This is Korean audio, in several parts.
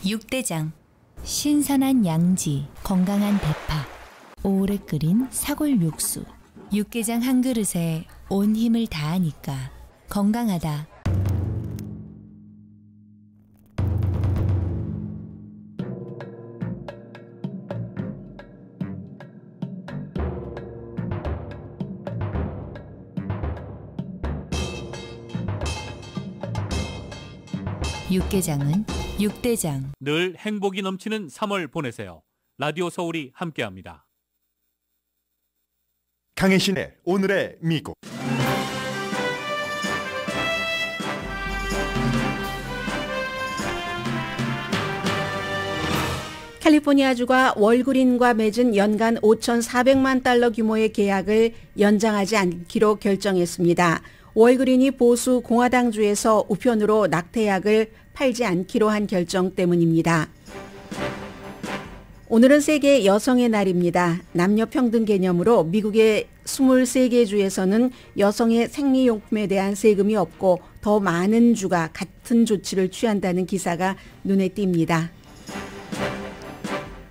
육대장. 신선한 양지, 건강한 대파, 오래 끓인 사골 육수. 육개장 한 그릇에 온 힘을 다하니까 건강하다. 육개장은 육대장. 늘 행복이 넘치는 3월 보내세요. 라디오 서울이 함께합니다. 강혜신의 오늘의 미국. 캘리포니아주가 월그린과 맺은 연간 5,400만 달러 규모의 계약을 연장하지 않기로 결정했습니다. 월그린이 보수 공화당주에서 우편으로 낙태약을 팔지 않기로 한 결정 때문입니다. 오늘은 세계 여성의 날입니다. 남녀 평등 개념으로 미국의 23개 주에서는 여성의 생리용품에 대한 세금이 없고 더 많은 주가 같은 조치를 취한다는 기사가 눈에 띕니다.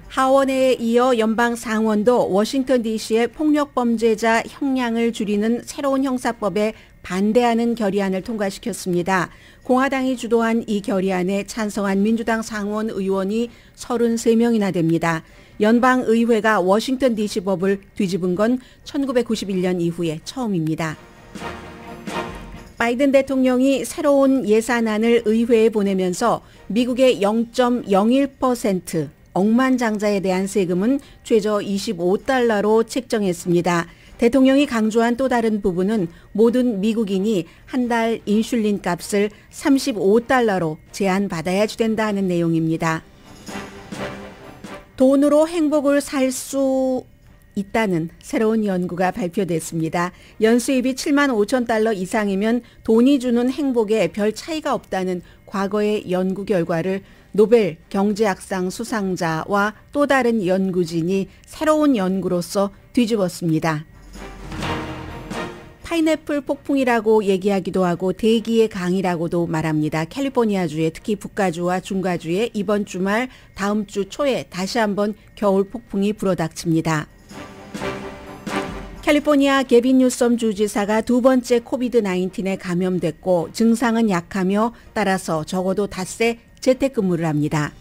하원에 이어 연방 상원도 워싱턴 DC의 폭력 범죄자 형량을 줄이는 새로운 형사법에 반대하는 결의안을 통과시켰습니다. 공화당이 주도한 이 결의안에 찬성한 민주당 상원 의원이 33명이나 됩니다. 연방의회가 워싱턴 DC 법을 뒤집은 건 1991년 이후에 처음입니다. 바이든 대통령이 새로운 예산안을 의회에 보내면서 미국의 0.01% 억만장자에 대한 세금은 최저 25달러로 책정했습니다. 대통령이 강조한 또 다른 부분은 모든 미국인이 한 달 인슐린 값을 35달러로 제한받아야 된다는 내용입니다. 돈으로 행복을 살 수 있다는 새로운 연구가 발표됐습니다. 연수입이 7만 5천 달러 이상이면 돈이 주는 행복에 별 차이가 없다는 과거의 연구 결과를 노벨 경제학상 수상자와 또 다른 연구진이 새로운 연구로서 뒤집었습니다. 파인애플 폭풍이라고 얘기하기도 하고 대기의 강이라고도 말합니다. 캘리포니아주에 특히 북가주와 중가주에 이번 주말 다음 주 초에 다시 한번 겨울 폭풍이 불어닥칩니다. 캘리포니아 게빈 뉴섬 주지사가 두 번째 코비드-19에 감염됐고 증상은 약하며 따라서 적어도 닷새 재택근무를 합니다.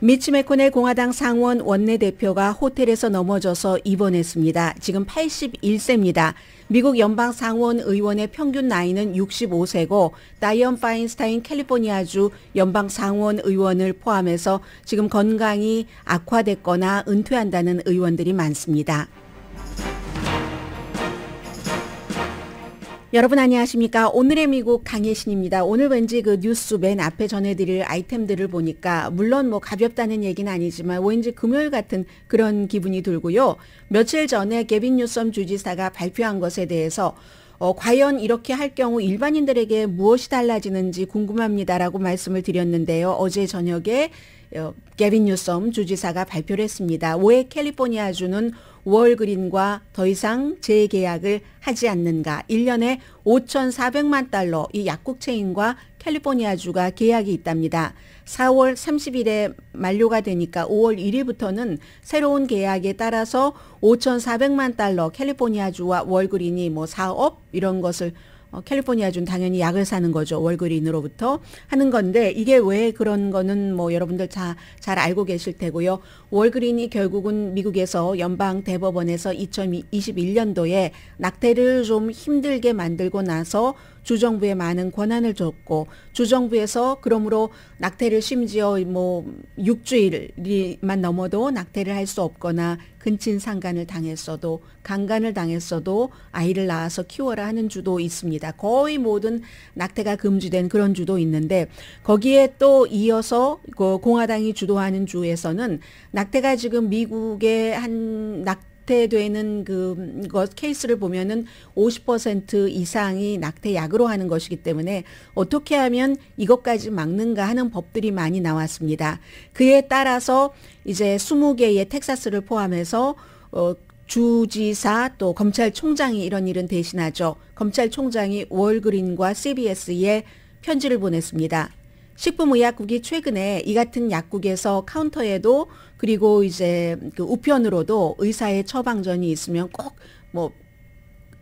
미치 매코넬 공화당 상원 원내대표가 호텔에서 넘어져서 입원했습니다. 지금 81세입니다. 미국 연방 상원 의원의 평균 나이는 65세고 다이언 파인스타인 캘리포니아주 연방 상원 의원을 포함해서 지금 건강이 악화됐거나 은퇴한다는 의원들이 많습니다. 여러분 안녕하십니까? 오늘의 미국 강혜신입니다. 오늘 왠지 그 뉴스 맨 앞에 전해드릴 아이템들을 보니까 물론 뭐 가볍다는 얘기는 아니지만 왠지 금요일 같은 그런 기분이 들고요. 며칠 전에 게빈 뉴섬 주지사가 발표한 것에 대해서 과연 이렇게 할 경우 일반인들에게 무엇이 달라지는지 궁금합니다라고 말씀을 드렸는데요. 어제 저녁에 게빈 뉴섬 주지사가 발표를 했습니다. 왜 캘리포니아주는 월그린과 더 이상 재계약을 하지 않는가. 1년에 5,400만 달러 이 약국체인과 캘리포니아주가 계약이 있답니다. 4월 30일에 만료가 되니까 5월 1일부터는 새로운 계약에 따라서 5,400만 달러 캘리포니아주와 월그린이 뭐 사업 이런 것을 캘리포니아주는 당연히 약을 사는 거죠. 월그린으로부터 하는 건데 이게 왜 그런 거는 뭐 여러분들 잘 알고 계실 테고요. 월그린이 결국은 미국에서 연방 대법원에서 2021년도에 낙태를 좀 힘들게 만들고 나서 주정부에 많은 권한을 줬고 주정부에서 그러므로 낙태를 심지어 뭐 6주일만 넘어도 낙태를 할 수 없거나 근친상간을 당했어도 강간을 당했어도 아이를 낳아서 키워라 하는 주도 있습니다. 거의 모든 낙태가 금지된 그런 주도 있는데 거기에 또 이어서 그 공화당이 주도하는 주에서는 낙태가 지금 미국의 한 낙태되는 케이스를 보면은 50% 이상이 낙태약으로 하는 것이기 때문에 어떻게 하면 이것까지 막는가 하는 법들이 많이 나왔습니다. 그에 따라서 이제 20개의 텍사스를 포함해서 주지사 또 검찰총장이 이런 일은 대신하죠. 검찰총장이 월그린과 CBS에 편지를 보냈습니다. 식품의약국이 최근에 이 같은 약국에서 카운터에도 그리고 이제 그 우편으로도 의사의 처방전이 있으면 꼭 뭐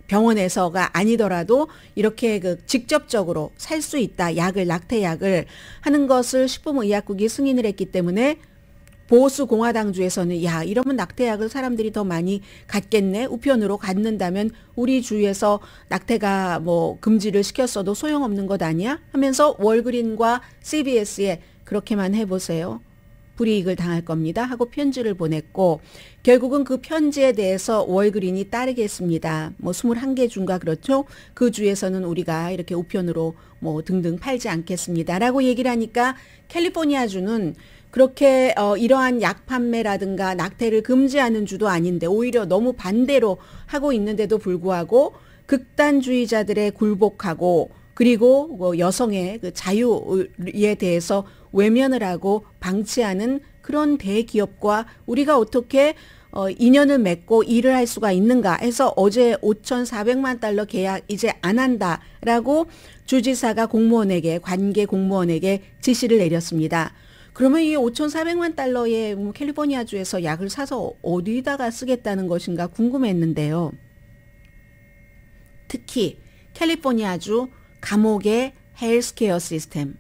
병원에서가 아니더라도 이렇게 그 직접적으로 살 수 있다. 약을, 낙태약을 하는 것을 식품의약국이 승인을 했기 때문에 보수 공화당주에서는 야, 이러면 낙태약을 사람들이 더 많이 갖겠네. 우편으로 갖는다면 우리 주에서 낙태가 뭐 금지를 시켰어도 소용없는 것 아니야? 하면서 월그린과 CBS에 그렇게만 해보세요. 불이익을 당할 겁니다. 하고 편지를 보냈고 결국은 그 편지에 대해서 월그린이 따르겠습니다. 뭐 21개 주인가 그렇죠. 그 주에서는 우리가 이렇게 우편으로 뭐 등등 팔지 않겠습니다. 라고 얘기를 하니까 캘리포니아 주는 그렇게 이러한 약 판매라든가 낙태를 금지하는 주도 아닌데 오히려 너무 반대로 하고 있는데도 불구하고 극단주의자들의 굴복하고 그리고 뭐 여성의 그 자유에 대해서 외면을 하고 방치하는 그런 대기업과 우리가 어떻게 인연을 맺고 일을 할 수가 있는가 해서 어제 5,400만 달러 계약 이제 안 한다라고 주지사가 공무원에게 관계 공무원에게 지시를 내렸습니다. 그러면 이 5,400만 달러의 캘리포니아주에서 약을 사서 어디다가 쓰겠다는 것인가 궁금했는데요. 특히 캘리포니아주 감옥의 헬스케어 시스템.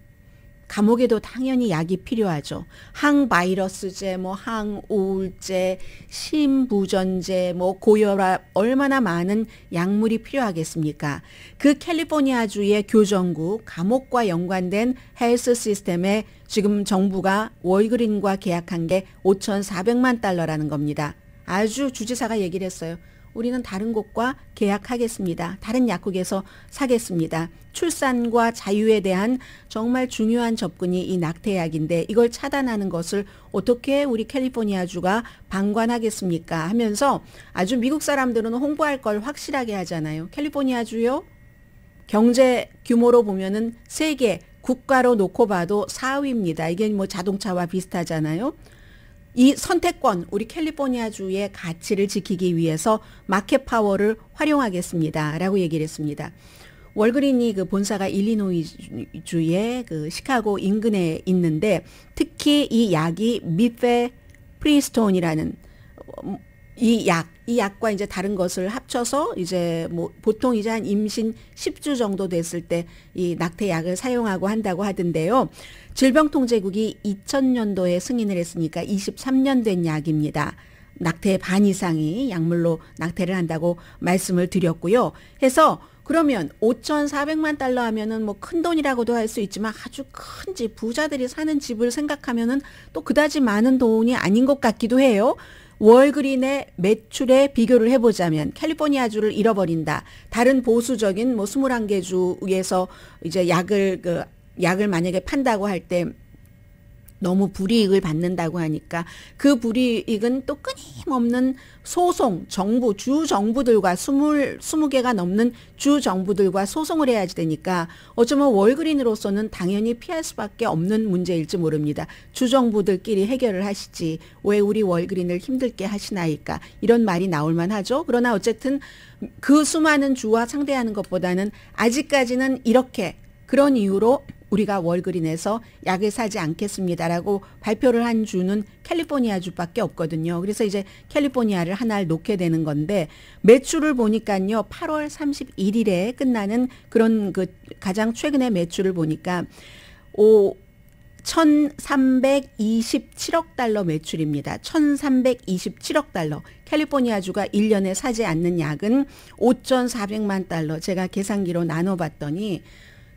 감옥에도 당연히 약이 필요하죠. 항바이러스제, 뭐 항우울제, 심부전제, 뭐 고혈압 얼마나 많은 약물이 필요하겠습니까? 그 캘리포니아주의 교정국 감옥과 연관된 헬스 시스템에 지금 정부가 월그린과 계약한 게 5,400만 달러라는 겁니다. 아주 주지사가 얘기를 했어요. 우리는 다른 곳과 계약하겠습니다. 다른 약국에서 사겠습니다. 출산과 자유에 대한 정말 중요한 접근이 이 낙태약인데 이걸 차단하는 것을 어떻게 우리 캘리포니아주가 방관하겠습니까? 하면서 아주 미국 사람들은 홍보할 걸 확실하게 하잖아요. 캘리포니아주요? 경제 규모로 보면은 세계 국가로 놓고 봐도 4위입니다. 이게 뭐 자동차와 비슷하잖아요. 이 선택권, 우리 캘리포니아주의 가치를 지키기 위해서 마켓 파워를 활용하겠습니다. 라고 얘기를 했습니다. 월그린이 그 본사가 일리노이주의 그 시카고 인근에 있는데 특히 이 약이 미페프리스톤이라는 이 약과 이제 다른 것을 합쳐서 이제 뭐 보통 이제 한 임신 10주 정도 됐을 때 이 낙태약을 사용하고 한다고 하던데요. 질병통제국이 2000년도에 승인을 했으니까 23년 된 약입니다. 낙태의 반 이상이 약물로 낙태를 한다고 말씀을 드렸고요. 해서 그러면 5,400만 달러 하면은 뭐 큰 돈이라고도 할 수 있지만 아주 큰 집, 부자들이 사는 집을 생각하면은 또 그다지 많은 돈이 아닌 것 같기도 해요. 월그린의 매출에 비교를 해보자면 캘리포니아주를 잃어버린다. 다른 보수적인 뭐 21개 주에서 이제 약을 만약에 판다고 할 때 너무 불이익을 받는다고 하니까 그 불이익은 또 끊임없는 소송, 정부, 주 정부들과 20개가 넘는 주 정부들과 소송을 해야지 되니까 어쩌면 월그린으로서는 당연히 피할 수밖에 없는 문제일지 모릅니다. 주 정부들끼리 해결을 하시지 왜 우리 월그린을 힘들게 하시나이까 이런 말이 나올 만하죠. 그러나 어쨌든 그 수많은 주와 상대하는 것보다는 아직까지는 이렇게 그런 이유로 우리가 월그린에서 약을 사지 않겠습니다라고 발표를 한 주는 캘리포니아 주밖에 없거든요. 그래서 이제 캘리포니아를 하나를 놓게 되는 건데 매출을 보니까요. 8월 31일에 끝나는 그런 그 가장 최근의 매출을 보니까 1,327억 달러 매출입니다. 1,327억 달러. 캘리포니아주가 1년에 사지 않는 약은 5,400만 달러. 제가 계산기로 나눠봤더니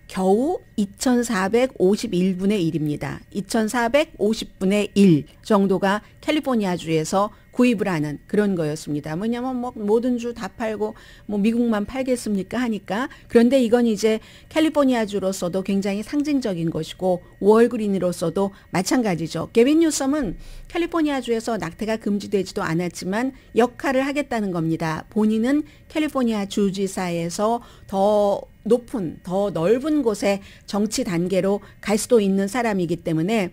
겨우 2,451분의 1입니다. 2,450분의 1 정도가 캘리포니아주에서 구입을 하는 그런 거였습니다. 뭐냐면 뭐 모든 주 다 팔고 뭐 미국만 팔겠습니까 하니까 그런데 이건 이제 캘리포니아주로서도 굉장히 상징적인 것이고 월그린으로서도 마찬가지죠. 게빈 뉴섬은 캘리포니아주에서 낙태가 금지되지도 않았지만 역할을 하겠다는 겁니다. 본인은 캘리포니아 주지사에서 더 높은 더 넓은 곳에 정치 단계로 갈 수도 있는 사람이기 때문에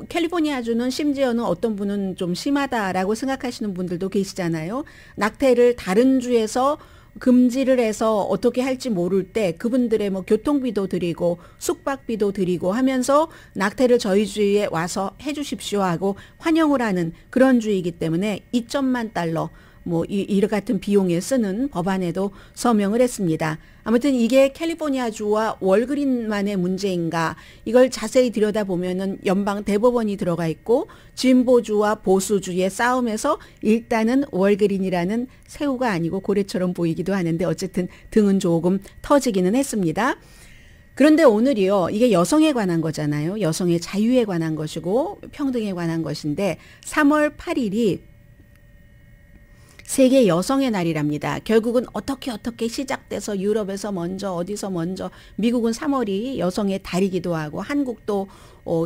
캘리포니아주는 심지어는 어떤 분은 좀 심하다라고 생각하시는 분들도 계시잖아요. 낙태를 다른 주에서 금지를 해서 어떻게 할지 모를 때 그분들의 뭐 교통비도 드리고 숙박비도 드리고 하면서 낙태를 저희 주위에 와서 해주십시오 하고 환영을 하는 그런 주의이기 때문에 2천만 달러 뭐 이런 같은 비용에 쓰는 법안에도 서명을 했습니다. 아무튼 이게 캘리포니아주와 월그린만의 문제인가 이걸 자세히 들여다보면은 연방 대법원이 들어가 있고 진보주와 보수주의 싸움에서 일단은 월그린이라는 새우가 아니고 고래처럼 보이기도 하는데 어쨌든 등은 조금 터지기는 했습니다. 그런데 오늘이요. 이게 여성에 관한 거잖아요. 여성의 자유에 관한 것이고 평등에 관한 것인데 3월 8일이 세계 여성의 날이랍니다. 결국은 어떻게 시작돼서 유럽에서 먼저 어디서 먼저 미국은 3월이 여성의 달이기도 하고 한국도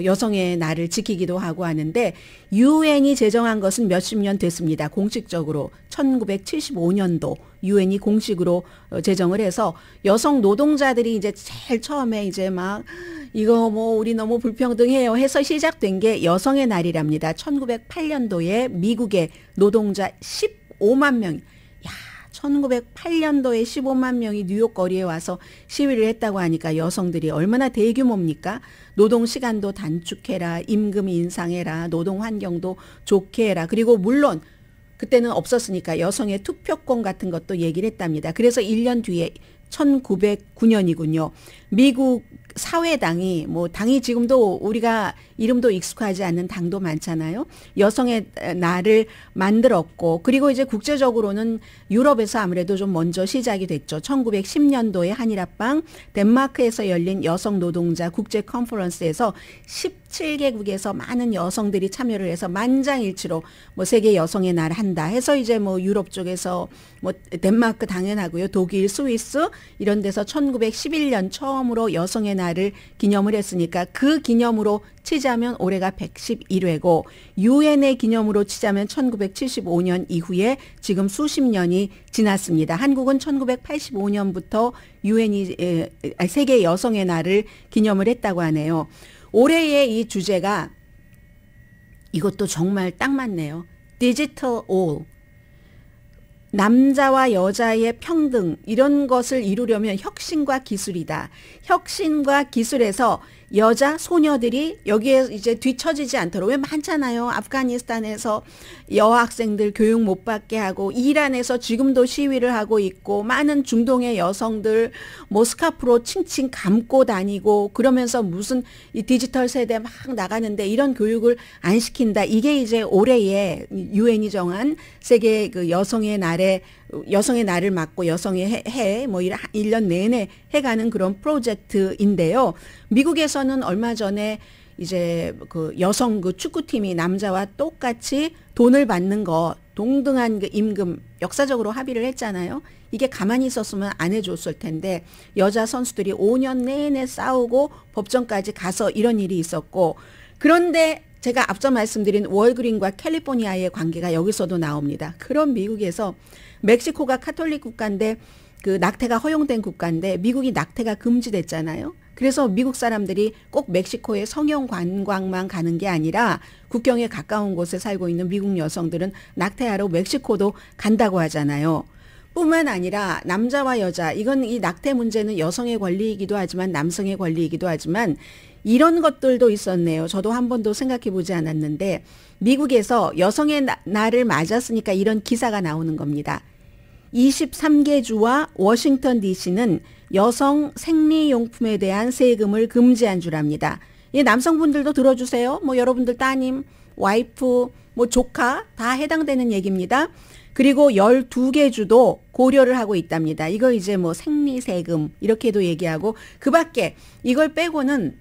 여성의 날을 지키기도 하고 하는데 유엔이 제정한 것은 몇십 년 됐습니다. 공식적으로 1975년도 유엔이 공식으로 제정을 해서 여성 노동자들이 이제 제일 처음에 이제 막 이거 뭐 우리 너무 불평등해요 해서 시작된 게 여성의 날이랍니다. 1908년도에 미국의 노동자 15만 명, 야, 1908년도에 15만 명이 뉴욕 거리에 와서 시위를 했다고 하니까 여성들이 얼마나 대규모입니까? 노동 시간도 단축해라, 임금 인상해라, 노동 환경도 좋게 해라. 그리고 물론 그때는 없었으니까 여성의 투표권 같은 것도 얘기를 했답니다. 그래서 1년 뒤에 1909년이군요. 미국 사회당이 뭐 당이 지금도 우리가 이름도 익숙하지 않는 당도 많잖아요. 여성의 날을 만들었고 그리고 이제 국제적으로는 유럽에서 아무래도 좀 먼저 시작이 됐죠. 1910년도에 한일합방 덴마크에서 열린 여성 노동자 국제 컨퍼런스에서 17개국에서 많은 여성들이 참여를 해서 만장일치로 뭐 세계 여성의 날 한다 해서 이제 뭐 유럽 쪽에서 뭐 덴마크 당연하고요. 독일, 스위스 이런 데서 1911년 처음으로 여성의 날을 기념을 했으니까 그 기념으로 치자면 올해가 111회고 유엔의 기념으로 치자면 1975년 이후에 지금 수십 년이 지났습니다. 한국은 1985년부터 유엔이 세계 여성의 날을 기념을 했다고 하네요. 올해의 이 주제가 이것도 정말 딱 맞네요. 디지털 올. 남자와 여자의 평등 이런 것을 이루려면 혁신과 기술이다. 혁신과 기술에서 여자 소녀들이 여기에 이제 뒤처지지 않도록 왜 많잖아요. 아프가니스탄에서 여학생들 교육 못 받게 하고 이란에서 지금도 시위를 하고 있고 많은 중동의 여성들 뭐 스카프로 칭칭 감고 다니고 그러면서 무슨 이 디지털 세대 막 나가는데 이런 교육을 안 시킨다. 이게 이제 올해의 유엔이 정한 세계 그 여성의 날을 맞고 여성의 해 뭐 1년 내내 해가는 그런 프로젝트인데요. 미국에서는 얼마 전에 이제 그 여성 그 축구팀이 남자와 똑같이 돈을 받는 거 동등한 그 임금 역사적으로 합의를 했잖아요. 이게 가만히 있었으면 안 해줬을 텐데 여자 선수들이 5년 내내 싸우고 법정까지 가서 이런 일이 있었고 그런데 제가 앞서 말씀드린 월그린과 캘리포니아의 관계가 여기서도 나옵니다. 그런 미국에서 멕시코가 카톨릭 국가인데 그 낙태가 허용된 국가인데 미국이 낙태가 금지됐잖아요. 그래서 미국 사람들이 꼭 멕시코에 성형 관광만 가는 게 아니라 국경에 가까운 곳에 살고 있는 미국 여성들은 낙태하러 멕시코도 간다고 하잖아요. 뿐만 아니라 남자와 여자 이건 이 낙태 문제는 여성의 권리이기도 하지만 남성의 권리이기도 하지만 이런 것들도 있었네요. 저도 한 번도 생각해 보지 않았는데 미국에서 여성의 날을 맞았으니까 이런 기사가 나오는 겁니다. 23개 주와 워싱턴 DC는 여성 생리용품에 대한 세금을 금지한 줄 압니다. 이 남성분들도 들어주세요. 뭐 여러분들 따님, 와이프, 뭐 조카 다 해당되는 얘기입니다. 그리고 12개 주도 고려를 하고 있답니다. 이거 이제 뭐 생리세금 이렇게도 얘기하고 그 밖에 이걸 빼고는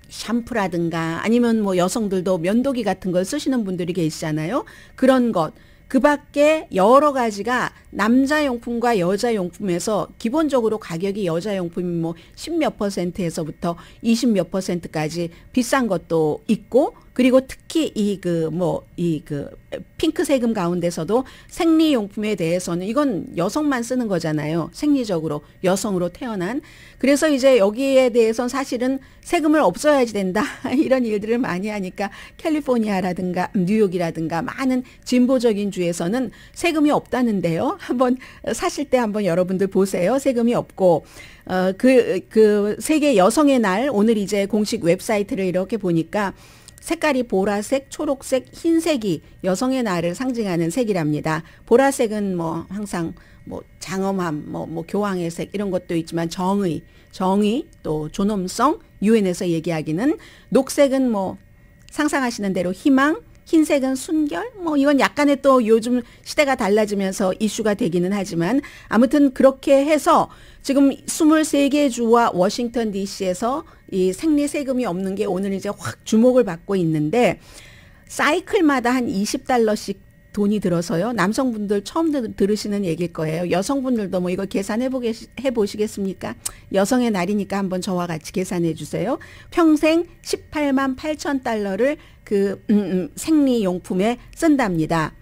샴푸라든가 아니면 뭐 여성들도 면도기 같은 걸 쓰시는 분들이 계시잖아요. 그런 것. 그 밖에 여러 가지가 남자용품과 여자용품에서 기본적으로 가격이 여자용품이 뭐 10몇 %에서부터 20몇 %까지 비싼 것도 있고 그리고 특히 핑크 세금 가운데서도 생리용품에 대해서는 이건 여성만 쓰는 거잖아요. 생리적으로 여성으로 태어난. 그래서 이제 여기에 대해서는 사실은 세금을 없어야지 된다. 이런 일들을 많이 하니까 캘리포니아라든가 뉴욕이라든가 많은 진보적인 주에서는 세금이 없다는데요. 한번 사실 때 한번 여러분들 보세요. 세금이 없고 세계 여성의 날 오늘 이제 공식 웹사이트를 이렇게 보니까 색깔이 보라색, 초록색, 흰색이 여성의 날을 상징하는 색이랍니다. 보라색은 뭐 항상 뭐 장엄함, 뭐 교황의 색 이런 것도 있지만 정의 또 존엄성, 유엔에서 얘기하기는 녹색은 뭐 상상하시는 대로 희망, 흰색은 순결, 뭐 이건 약간의 또 요즘 시대가 달라지면서 이슈가 되기는 하지만 아무튼 그렇게 해서 지금 23개 주와 워싱턴 DC에서 이 생리 세금이 없는 게 오늘 이제 확 주목을 받고 있는데 사이클마다 한 $20씩 돈이 들어서요. 남성분들 처음 들으시는 얘기일 거예요. 여성분들도 뭐 이거 계산해 보시겠습니까? 여성의 날이니까 한번 저와 같이 계산해 주세요. 평생 18만 8천 달러를 생리용품에 쓴답니다.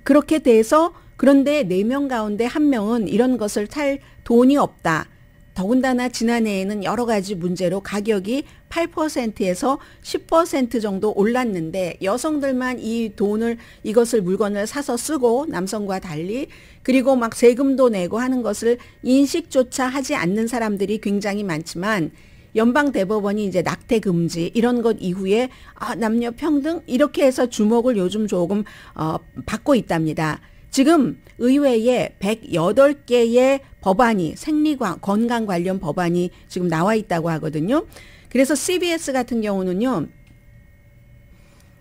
그렇게 돼서 그런데 4명 가운데 1명은 이런 것을 살 돈이 없다. 더군다나 지난해에는 여러 가지 문제로 가격이 8%에서 10% 정도 올랐는데 여성들만 이것을 물건을 사서 쓰고 남성과 달리 그리고 막 세금도 내고 하는 것을 인식조차 하지 않는 사람들이 굉장히 많지만 연방 대법원이 이제 낙태 금지 이런 것 이후에 남녀 평등 이렇게 해서 주목을 요즘 조금 받고 있답니다. 지금 의회에 108개의 법안이 건강 관련 법안이 지금 나와 있다고 하거든요. 그래서 CBS 같은 경우는요.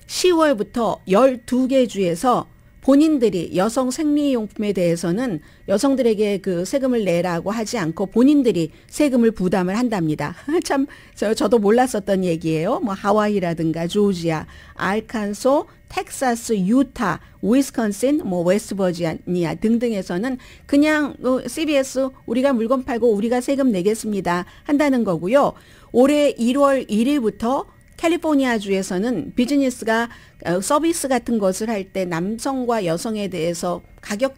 10월부터 12개 주에서 본인들이 여성 생리용품에 대해서는 여성들에게 그 세금을 내라고 하지 않고 본인들이 세금을 부담을 한답니다. 참 저도 몰랐었던 얘기예요. 뭐 하와이라든가 조지아, 알칸소, 텍사스, 유타, 위스콘신, 뭐 웨스트버지니아 등등에서는 그냥 CBS 우리가 물건 팔고 우리가 세금 내겠습니다 한다는 거고요. 올해 1월 1일부터 캘리포니아 주에서는 비즈니스가 서비스 같은 것을 할 때 남성과 여성에 대해서 가격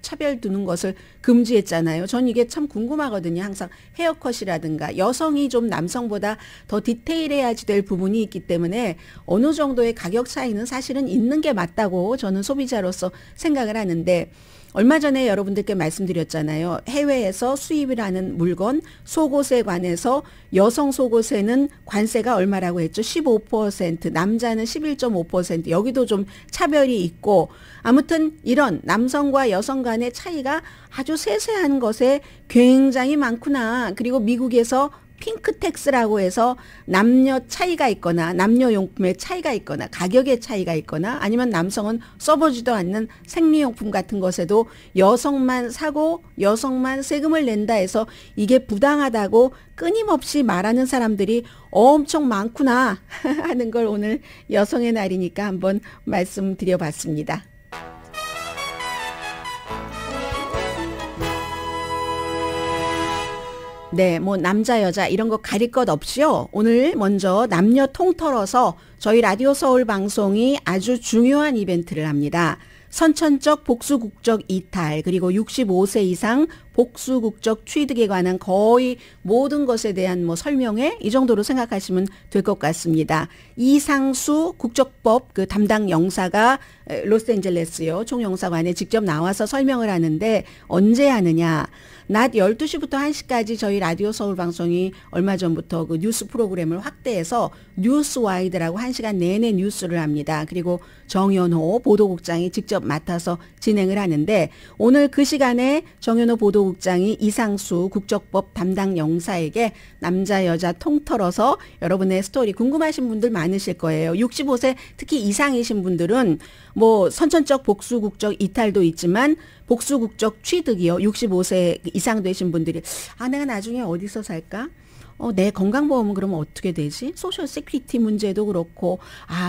차별 두는 것을 금지했잖아요. 전 이게 참 궁금하거든요. 항상 헤어컷이라든가 여성이 좀 남성보다 더 디테일해야지 될 부분이 있기 때문에 어느 정도의 가격 차이는 사실은 있는 게 맞다고 저는 소비자로서 생각을 하는데 얼마 전에 여러분들께 말씀드렸잖아요. 해외에서 수입을 하는 물건 속옷에 관해서 여성 속옷에는 관세가 얼마라고 했죠? 15%, 남자는 11.5%. 여기도 좀 차별이 있고 아무튼 이런 남성과 여성 간의 차이가 아주 세세한 것에 굉장히 많구나. 그리고 미국에서 핑크텍스라고 해서 남녀 차이가 있거나 남녀용품의 차이가 있거나 가격의 차이가 있거나 아니면 남성은 써보지도 않는 생리용품 같은 것에도 여성만 사고 여성만 세금을 낸다 해서 이게 부당하다고 끊임없이 말하는 사람들이 엄청 많구나 하는 걸 오늘 여성의 날이니까 한번 말씀드려봤습니다. 네, 뭐 남자 여자 이런 거 가릴 것 없이요. 오늘 먼저 남녀 통틀어서 저희 라디오 서울 방송이 아주 중요한 이벤트를 합니다. 선천적 복수국적 이탈 그리고 65세 이상 복수국적 취득에 관한 거의 모든 것에 대한 뭐 설명회 이 정도로 생각하시면 될 것 같습니다. 이상수 국적법 그 담당 영사가 로스앤젤레스요 총영사관에 직접 나와서 설명을 하는데 언제 하느냐. 낮 12시부터 1시까지 저희 라디오 서울 방송이 얼마 전부터 그 뉴스 프로그램을 확대해서 뉴스와이드라고 1시간 내내 뉴스를 합니다. 그리고 정연호 보도국장이 직접 맡아서 진행을 하는데 오늘 그 시간에 정연호 보도국장이 이상수 국적법 담당 영사에게 남자 여자 통틀어서 여러분의 스토리 궁금하신 분들 많으실 거예요. 65세 특히 이상이신 분들은 뭐 선천적 복수국적 이탈도 있지만 복수국적 취득이요. 65세 이상 되신 분들이 내가 나중에 어디서 살까? 내 건강보험은 그러면 어떻게 되지? 소셜 세큐리티 문제도 그렇고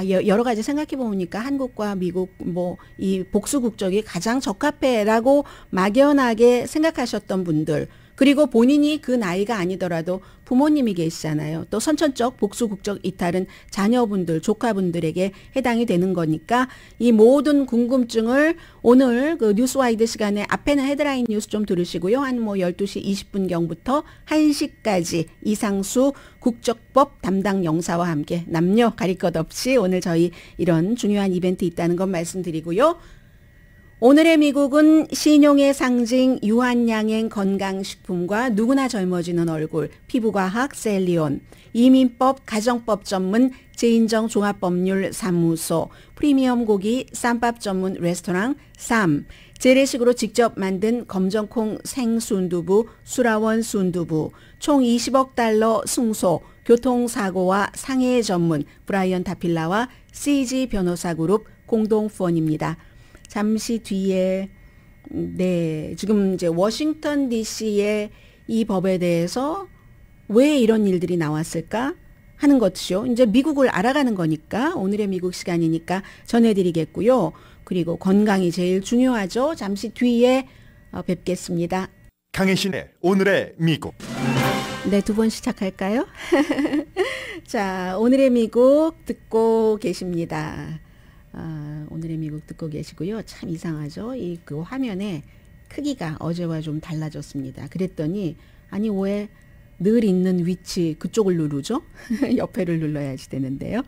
여러 가지 생각해 보니까 한국과 미국 뭐 이 복수국적이 가장 적합해라고 막연하게 생각하셨던 분들 그리고 본인이 그 나이가 아니더라도 부모님이 계시잖아요. 또 선천적 복수 국적 이탈은 자녀분들, 조카분들에게 해당이 되는 거니까 이 모든 궁금증을 오늘 그 뉴스와이드 시간에 앞에는 헤드라인 뉴스 좀 들으시고요. 한 뭐 12시 20분경부터 1시까지 이상수 국적법 담당 영사와 함께 남녀 가릴 것 없이 오늘 저희 이런 중요한 이벤트 있다는 건 말씀드리고요. 오늘의 미국은 신용의 상징 유한양행 건강식품과 누구나 젊어지는 얼굴 피부과학 셀리온, 이민법 가정법 전문 제인정 종합법률 사무소, 프리미엄 고기 쌈밥 전문 레스토랑 쌈, 재래식으로 직접 만든 검정콩 생순두부 수라원 순두부, 총 20억 달러 승소, 교통사고와 상해 전문 브라이언 다필라와 CG 변호사 그룹 공동 후원입니다. 잠시 뒤에 지금 이제 워싱턴 DC의 이 법에 대해서 왜 이런 일들이 나왔을까 하는 것이요. 이제 미국을 알아가는 거니까 오늘의 미국 시간이니까 전해드리겠고요. 그리고 건강이 제일 중요하죠. 잠시 뒤에 뵙겠습니다. 강혜신의 오늘의 미국. 네, 두 번 시작할까요? 자, 오늘의 미국 듣고 계십니다. 오늘의 미국 듣고 계시고요. 참 이상하죠. 이 그 화면에 크기가 어제와 좀 달라졌습니다. 그랬더니 아니 왜 늘 있는 위치 그쪽을 누르죠? 옆에를 눌러야지 되는데요.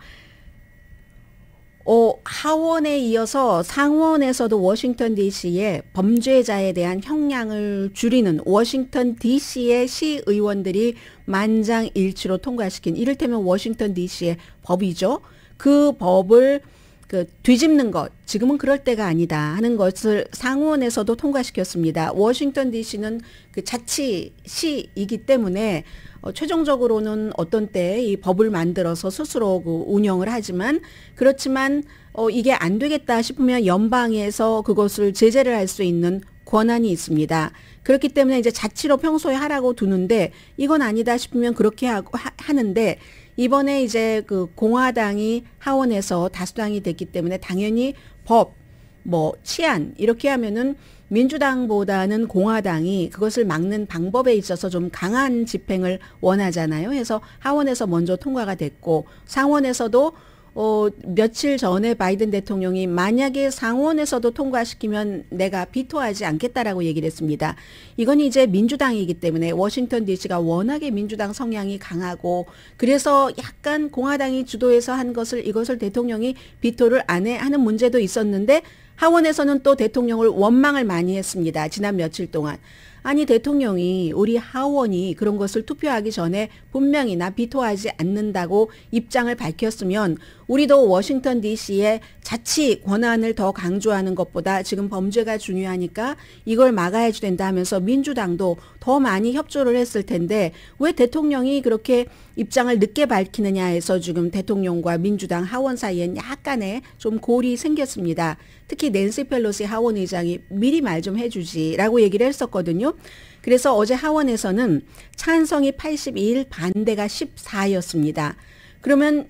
하원에 이어서 상원에서도 워싱턴 DC의 범죄자에 대한 형량을 줄이는 워싱턴 DC의 시의원들이 만장일치로 통과시킨 이를테면 워싱턴 DC의 법이죠. 그 법을 뒤집는 것, 지금은 그럴 때가 아니다 하는 것을 상원에서도 통과시켰습니다. 워싱턴 DC는 그 자치시이기 때문에 최종적으로는 어떤 때 이 법을 만들어서 스스로 그 운영을 하지만 그렇지만 이게 안 되겠다 싶으면 연방에서 그것을 제재를 할 수 있는 권한이 있습니다. 그렇기 때문에 이제 자치로 평소에 하라고 두는데 이건 아니다 싶으면 그렇게 하는데 이번에 이제 그 공화당이 하원에서 다수당이 됐기 때문에 당연히 법, 치안 이렇게 하면은 민주당보다는 공화당이 그것을 막는 방법에 있어서 좀 강한 집행을 원하잖아요. 그래서 하원에서 먼저 통과가 됐고 상원에서도 며칠 전에 바이든 대통령이 만약에 상원에서도 통과시키면 내가 비토하지 않겠다라고 얘기를 했습니다. 이건 이제 민주당이기 때문에 워싱턴 DC가 워낙에 민주당 성향이 강하고 그래서 약간 공화당이 주도해서 한 이것을 대통령이 비토를 안 해 하는 문제도 있었는데 하원에서는 또 대통령을 원망을 많이 했습니다. 지난 며칠 동안. 아니 대통령이 우리 하원이 그런 것을 투표하기 전에 분명히 나 비토하지 않는다고 입장을 밝혔으면 우리도 워싱턴 DC의 자치 권한을 더 강조하는 것보다 지금 범죄가 중요하니까 이걸 막아야지 된다 하면서 민주당도 더 많이 협조를 했을 텐데 왜 대통령이 그렇게 입장을 늦게 밝히느냐 해서 지금 대통령과 민주당 하원 사이엔 약간의 좀 골이 생겼습니다. 특히 낸시 펠로시 하원 의장이 미리 말 좀 해주지라고 얘기를 했었거든요. 그래서 어제 하원에서는 찬성이 82일 반대가 14였습니다. 그러면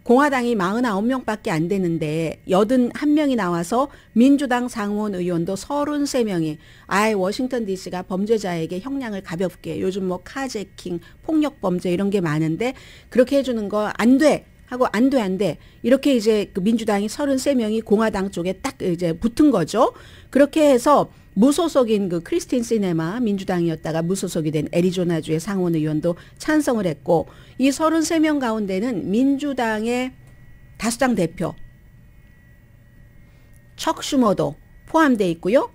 공화당이 49명밖에 안 되는데 81명이 나와서 민주당 상원 의원도 33명이 워싱턴 DC가 범죄자에게 형량을 가볍게 요즘 카제킹, 폭력 범죄 이런 게 많은데 그렇게 해주는 거 안 돼. 하고 안 돼. 이렇게 이제 그 민주당이 33명이 공화당 쪽에 딱 이제 붙은 거죠. 그렇게 해서 무소속인 그 크리스틴 시네마 민주당이었다가 무소속이 된 애리조나주의 상원 의원도 찬성을 했고 이 33명 가운데는 민주당의 다수당 대표 척 슈머도 포함되어 있고요.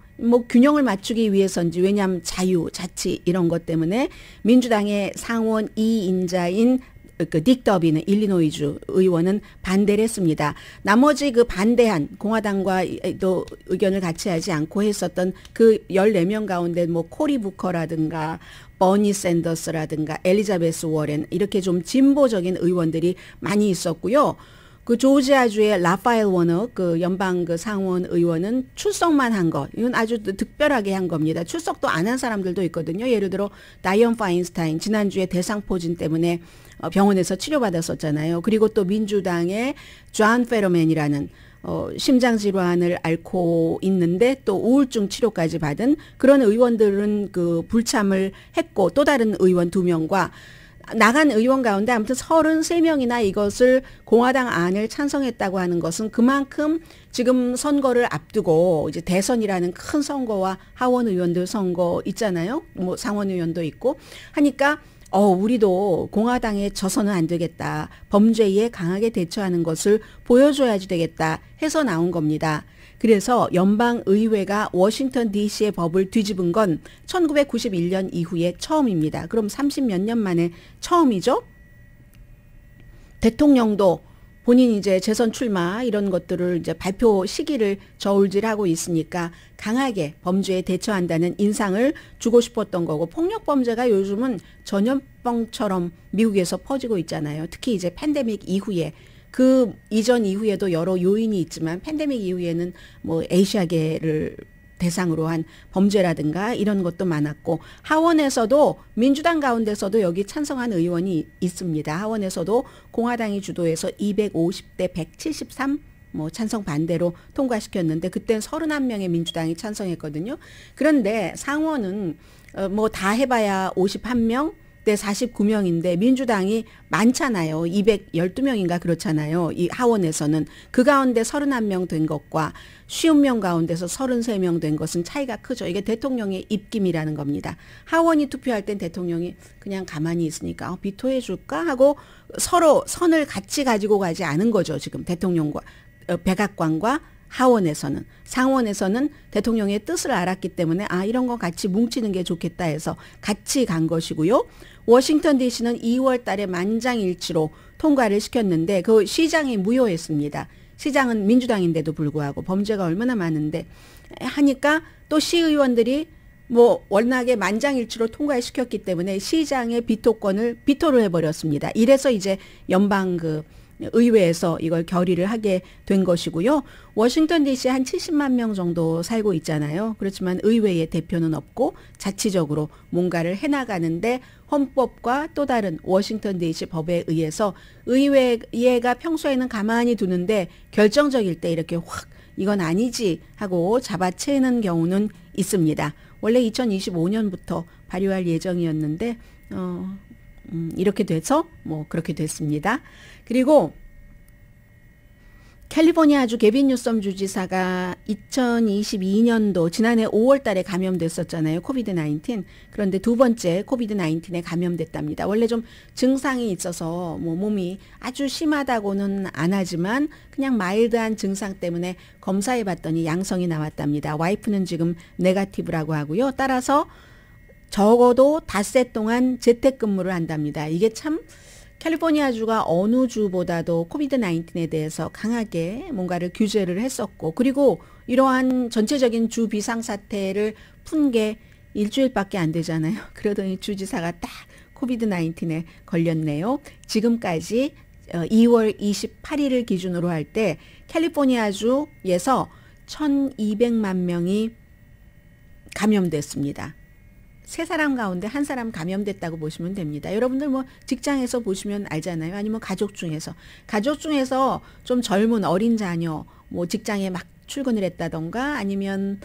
균형을 맞추기 위해서인지 왜냐하면 자유, 자치 이런 것 때문에 민주당의 상원 2인자인 딕 더비는 일리노이주 의원은 반대를 했습니다. 나머지 그 반대한 공화당과 또 의견을 같이 하지 않고 했었던 그 14명 가운데 코리 부커라든가 버니 샌더스라든가 엘리자베스 워렌 이렇게 좀 진보적인 의원들이 많이 있었고요. 그 조지아주의 라파엘 워너 그 연방 그 상원 의원은 출석만 한 것. 이건 아주 특별하게 한 겁니다. 출석도 안 한 사람들도 있거든요. 예를 들어 다이언 파인스타인 지난주에 대상포진 때문에 병원에서 치료받았었잖아요. 그리고 또 민주당의 존 페러맨이라는 심장 질환을 앓고 있는데 또 우울증 치료까지 받은 그런 의원들은 그 불참을 했고, 또 다른 의원 2명과 나간 의원 가운데 아무튼 33명이나 이것을 공화당 안을 찬성했다고 하는 것은 그만큼 지금 선거를 앞두고 이제 대선이라는 큰 선거와 하원 의원들 선거 있잖아요. 뭐 상원 의원도 있고 하니까 우리도 공화당에 져서는 안 되겠다. 범죄에 강하게 대처하는 것을 보여줘야지 되겠다 해서 나온 겁니다. 그래서 연방의회가 워싱턴 DC의 법을 뒤집은 건 1991년 이후에 처음입니다. 그럼 30몇 년 만에 처음이죠. 대통령도 본인 이제 재선 출마 이런 것들을 이제 발표 시기를 저울질하고 있으니까 강하게 범죄에 대처한다는 인상을 주고 싶었던 거고, 폭력 범죄가 요즘은 전염병처럼 미국에서 퍼지고 있잖아요. 특히 이제 팬데믹 이후에, 그 이전 이후에도 여러 요인이 있지만 팬데믹 이후에는 뭐 아시아계를 대상으로 한 범죄라든가 이런 것도 많았고, 하원에서도 민주당 가운데서도 여기 찬성한 의원이 있습니다. 하원에서도 공화당이 주도해서 250대 173 뭐 찬성 반대로 통과시켰는데 그땐 31명의 민주당이 찬성했거든요. 그런데 상원은 뭐 다 해봐야 51명 대 49명인데 민주당이 많잖아요. 212명인가 그렇잖아요. 이 하원에서는. 그 가운데 31명 된 것과 50명 가운데서 33명 된 것은 차이가 크죠. 이게 대통령의 입김이라는 겁니다. 하원이 투표할 땐 대통령이 그냥 가만히 있으니까 비토해 줄까 하고 서로 선을 같이 가지고 가지 않은 거죠. 지금 대통령과 백악관과 하원에서는. 상원에서는 대통령의 뜻을 알았기 때문에 이런 거 같이 뭉치는 게 좋겠다 해서 같이 간 것이고요. 워싱턴 DC는 2월 달에 만장일치로 통과를 시켰는데 그 시장이 무효했습니다. 시장은 민주당인데도 불구하고 범죄가 얼마나 많은데 하니까 또 시의원들이 뭐 워낙에 만장일치로 통과시켰기 때문에 시장의 비토권을 비토를 해버렸습니다. 이래서 이제 연방 의회에서 이걸 결의를 하게 된 것이고요. 워싱턴 DC 한 70만 명 정도 살고 있잖아요. 그렇지만 의회에 대표는 없고 자치적으로 뭔가를 해나가는데 헌법과 또 다른 워싱턴 DC 법에 의해서 의회가 평소에는 가만히 두는데 결정적일 때 이렇게 확 이건 아니지 하고 잡아채는 경우는 있습니다. 원래 2025년부터 발효할 예정이었는데 이렇게 돼서 뭐 그렇게 됐습니다. 그리고 캘리포니아주 게빈 뉴섬 주지사가 2022년도 지난해 5월 달에 감염됐었잖아요. 코비드-19. 그런데 두 번째 코비드-19에 감염됐답니다. 원래 좀 증상이 있어서 뭐 몸이 아주 심하다고는 안 하지만 그냥 마일드한 증상 때문에 검사해 봤더니 양성이 나왔답니다. 와이프는 지금 네거티브라고 하고요. 따라서 적어도 닷새 동안 재택근무를 한답니다. 이게 참 캘리포니아주가 어느 주보다도 코비드-19에 대해서 강하게 뭔가를 규제를 했었고, 그리고 이러한 전체적인 주 비상사태를 푼 게 일주일밖에 안 되잖아요. 그러더니 주지사가 딱 코비드-19에 걸렸네요. 지금까지 2월 28일을 기준으로 할 때 캘리포니아주에서 1,200만 명이 감염됐습니다. 세 사람 가운데 한 사람 감염됐다고 보시면 됩니다. 여러분들 뭐 직장에서 보시면 알잖아요. 아니면 가족 중에서 좀 젊은 어린 자녀 뭐 직장에 막 출근을 했다던가 아니면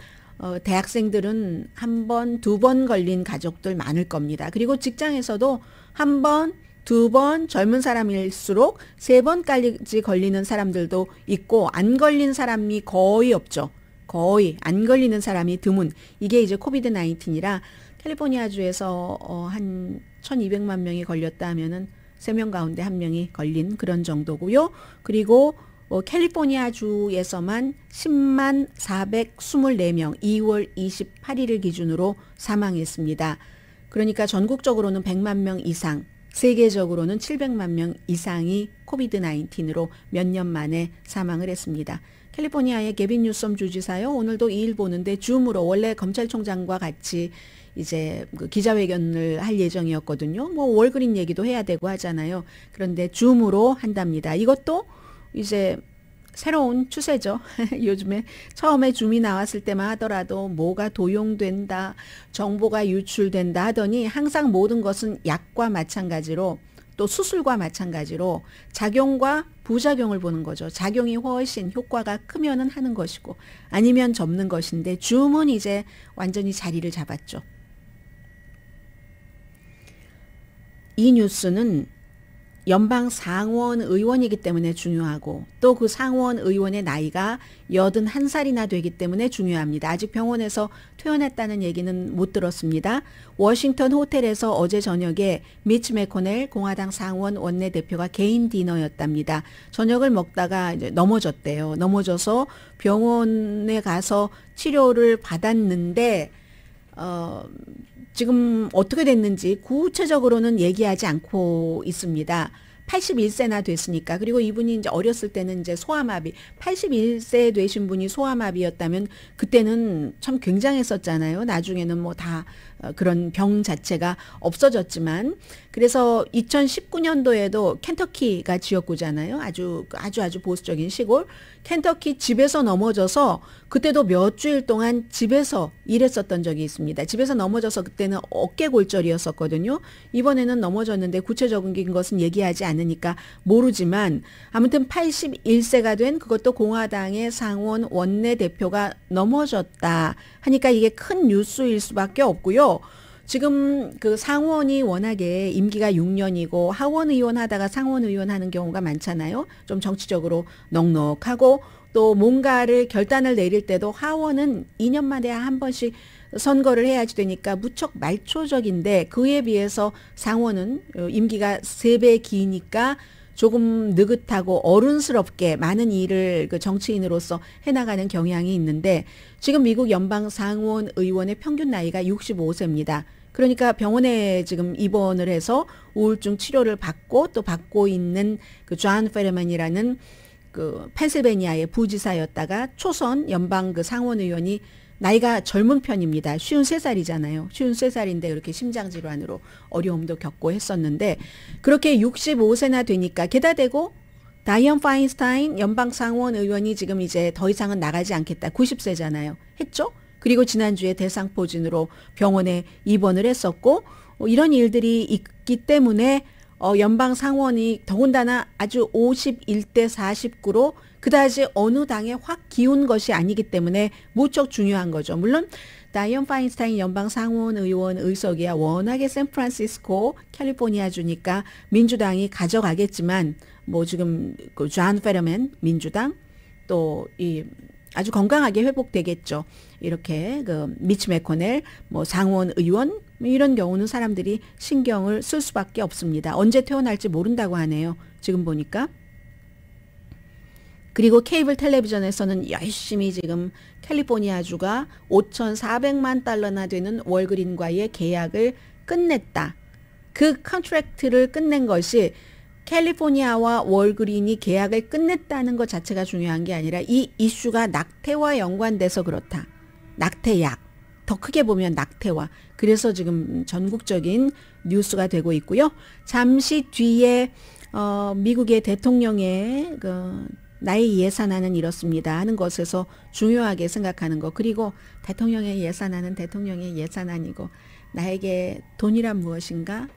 대학생들은 한 번, 두 번 걸린 가족들 많을 겁니다. 그리고 직장에서도 한 번, 두 번 젊은 사람일수록 세 번까지 걸리는 사람들도 있고 안 걸린 사람이 거의 없죠. 거의 안 걸리는 사람이 드문. 이게 이제 코비드-19이라 캘리포니아주에서 한 1,200만 명이 걸렸다 하면은 3명 가운데 1명이 걸린 그런 정도고요. 그리고 캘리포니아주에서만 10만 424명 2월 28일을 기준으로 사망했습니다. 그러니까 전국적으로는 100만 명 이상, 세계적으로는 700만 명 이상이 코비드-19으로 몇 년 만에 사망을 했습니다. 캘리포니아의 게빈 뉴섬 주지사요. 오늘도 이 일 보는데 줌으로 원래 검찰총장과 같이 이제 기자회견을 할 예정이었거든요. 뭐 월그린 얘기도 해야 되고 하잖아요. 그런데 줌으로 한답니다. 이것도 이제 새로운 추세죠. 요즘에 처음에 줌이 나왔을 때만 하더라도 뭐가 도용된다, 정보가 유출된다 하더니 항상 모든 것은 약과 마찬가지로 또 수술과 마찬가지로 작용과 부작용을 보는 거죠. 작용이 훨씬 효과가 크면은 하는 것이고 아니면 접는 것인데 줌은 이제 완전히 자리를 잡았죠. 이 뉴스는 연방 상원 의원이기 때문에 중요하고 또 그 상원 의원의 나이가 81살이나 되기 때문에 중요합니다. 아직 병원에서 퇴원했다는 얘기는 못 들었습니다. 워싱턴 호텔에서 어제 저녁에 미치 매코넬 공화당 상원 원내대표가 개인 디너였답니다. 저녁을 먹다가 이제 넘어졌대요. 넘어져서 병원에 가서 치료를 받았는데 지금 어떻게 됐는지 구체적으로는 얘기하지 않고 있습니다. 81세나 됐으니까. 그리고 이분이 이제 어렸을 때는 이제 소아마비, 81세 되신 분이 소아마비였다면 그때는 참 굉장했었잖아요. 나중에는 뭐 다 그런 병 자체가 없어졌지만. 그래서 2019년도에도 켄터키가 지역구잖아요. 아주 보수적인 시골. 켄터키 집에서 넘어져서 그때도 몇 주일 동안 집에서 일했었던 적이 있습니다. 집에서 넘어져서 그때는 어깨 골절이었었거든요. 이번에는 넘어졌는데 구체적인 것은 얘기하지 않으니까 모르지만 아무튼 81세가 된 그것도 공화당의 상원 원내대표가 넘어졌다 하니까 이게 큰 뉴스일 수밖에 없고요. 지금 그 상원이 워낙에 임기가 6년이고 하원 의원 하다가 상원 의원 하는 경우가 많잖아요. 좀 정치적으로 넉넉하고 또 뭔가를 결단을 내릴 때도 하원은 2년 만에 한 번씩 선거를 해야지 되니까 무척 말초적인데 그에 비해서 상원은 임기가 3배 기니까 조금 느긋하고 어른스럽게 많은 일을 그 정치인으로서 해나가는 경향이 있는데 지금 미국 연방 상원 의원의 평균 나이가 65세입니다. 그러니까 병원에 지금 입원을 해서 우울증 치료를 받고 또 받고 있는 그 존 페르만이라는 그 펜실베니아의 부지사였다가 초선 연방 그 상원 의원이 나이가 젊은 편입니다. 53살이잖아요. 53살인데 이렇게 심장질환으로 어려움도 겪고 했었는데 그렇게 65세나 되니까 게다 대고 다이언 파인스타인 연방 상원 의원이 지금 이제 더 이상은 나가지 않겠다. 90세잖아요. 했죠? 그리고 지난주에 대상포진으로 병원에 입원을 했었고 이런 일들이 있기 때문에 연방 상원이 더군다나 아주 51대 49로 그다지 어느 당에 확 기운 것이 아니기 때문에 무척 중요한 거죠. 물론 다이언 파인스타인 연방 상원 의원 의석이야 워낙에 샌프란시스코 캘리포니아 주니까 민주당이 가져가겠지만 뭐 지금 그 존 페르만 민주당 또 이 아주 건강하게 회복되겠죠. 이렇게 그 미치 매코넬 뭐 상원 의원 이런 경우는 사람들이 신경을 쓸 수밖에 없습니다. 언제 퇴원할지 모른다고 하네요. 지금 보니까. 그리고 케이블 텔레비전에서는 열심히 지금 캘리포니아주가 5,400만 달러나 되는 월그린과의 계약을 끝냈다. 그 컨트랙트를 끝낸 것이 캘리포니아와 월그린이 계약을 끝냈다는 것 자체가 중요한 게 아니라 이 이슈가 낙태와 연관돼서 그렇다. 낙태약. 더 크게 보면 낙태와. 그래서 지금 전국적인 뉴스가 되고 있고요. 잠시 뒤에 미국의 대통령의 그 나의 예산안은 이렇습니다 하는 것에서 중요하게 생각하는 것. 그리고 대통령의 예산안은 대통령의 예산안이고 나에게 돈이란 무엇인가?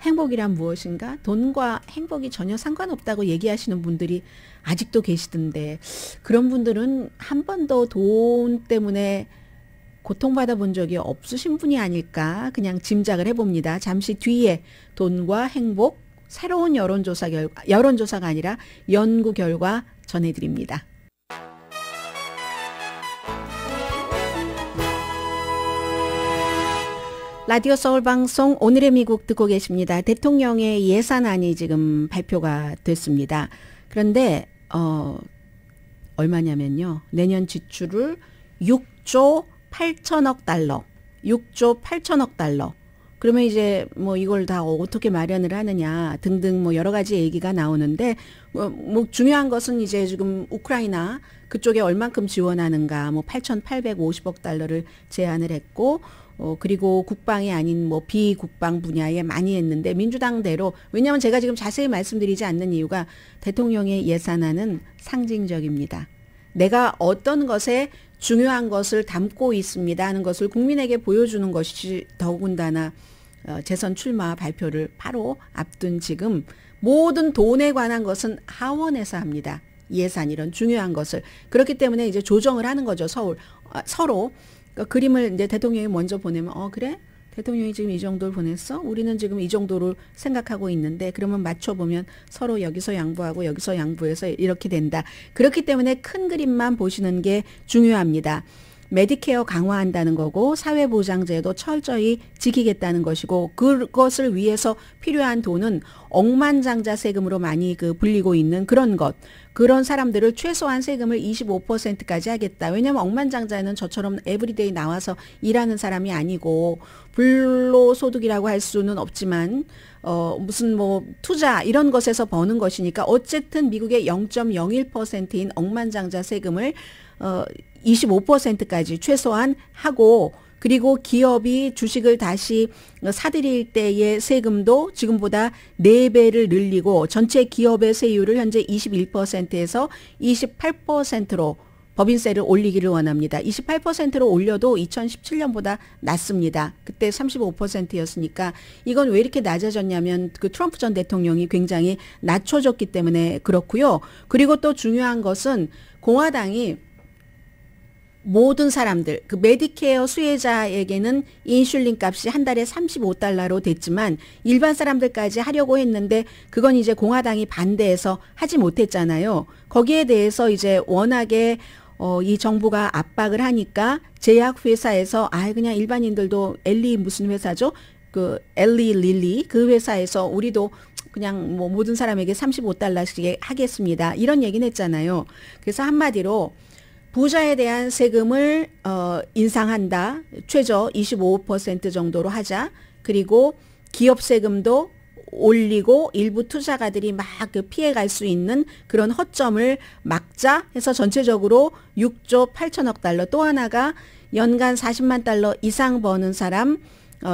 행복이란 무엇인가? 돈과 행복이 전혀 상관없다고 얘기하시는 분들이 아직도 계시던데 그런 분들은 한 번도 돈 때문에 고통받아 본 적이 없으신 분이 아닐까 그냥 짐작을 해봅니다. 잠시 뒤에 돈과 행복 새로운 여론조사가 아니라 연구 결과 전해드립니다. 라디오 서울 방송 오늘의 미국 듣고 계십니다. 대통령의 예산안이 지금 발표가 됐습니다. 그런데 얼마냐면요. 내년 지출을 6조 8천억 달러. 6조 8천억 달러. 그러면 이제 뭐 이걸 다 어떻게 마련을 하느냐 등등 뭐 여러 가지 얘기가 나오는데 뭐 중요한 것은 이제 지금 우크라이나 그쪽에 얼만큼 지원하는가 뭐 8,850억 달러를 제안을 했고 그리고 국방이 아닌 뭐 비국방 분야에 많이 했는데 민주당대로 왜냐하면 제가 지금 자세히 말씀드리지 않는 이유가 대통령의 예산안은 상징적입니다. 내가 어떤 것에 중요한 것을 담고 있습니다 하는 것을 국민에게 보여주는 것이 더군다나 재선 출마 발표를 바로 앞둔 지금 모든 돈에 관한 것은 하원에서 합니다. 예산 이런 중요한 것을. 그렇기 때문에 이제 조정을 하는 거죠. 서로. 그러니까 그림을 이제 대통령이 먼저 보내면 그래? 대통령이 지금 이 정도를 보냈어? 우리는 지금 이 정도를 생각하고 있는데 그러면 맞춰보면 서로 여기서 양보하고 여기서 양보해서 이렇게 된다. 그렇기 때문에 큰 그림만 보시는 게 중요합니다. 메디케어 강화한다는 거고 사회보장제도 철저히 지키겠다는 것이고 그것을 위해서 필요한 돈은 억만장자 세금으로 많이 불리고 있는 그런 것. 그런 사람들을 최소한 세금을 25%까지 하겠다. 왜냐하면 억만장자는 저처럼 에브리데이 나와서 일하는 사람이 아니고 불로소득이라고 할 수는 없지만 무슨 투자 이런 것에서 버는 것이니까 어쨌든 미국의 0.01%인 억만장자 세금을 25%까지 최소한 하고 그리고 기업이 주식을 다시 사들일 때의 세금도 지금보다 4배를 늘리고 전체 기업의 세율을 현재 21%에서 28%로 법인세를 올리기를 원합니다. 28%로 올려도 2017년보다 낮습니다. 그때 35%였으니까 이건 왜 이렇게 낮아졌냐면 트럼프 전 대통령이 굉장히 낮춰줬기 때문에 그렇고요. 그리고 또 중요한 것은 공화당이 모든 사람들, 메디케어 수혜자에게는 인슐린 값이 한 달에 $35로 됐지만 일반 사람들까지 하려고 했는데 그건 이제 공화당이 반대해서 하지 못했잖아요. 거기에 대해서 이제 워낙에 이 정부가 압박을 하니까 제약회사에서 그냥 일반인들도 엘리 무슨 회사죠? 엘리 릴리 그 회사에서 우리도 그냥 모든 사람에게 $35씩 하겠습니다. 이런 얘기는 했잖아요. 그래서 한마디로 부자에 대한 세금을 인상한다. 최저 25% 정도로 하자. 그리고 기업 세금도 올리고 일부 투자가들이 막 피해갈 수 있는 그런 허점을 막자 해서 전체적으로 6조 8천억 달러. 또 하나가 연간 40만 달러 이상 버는 사람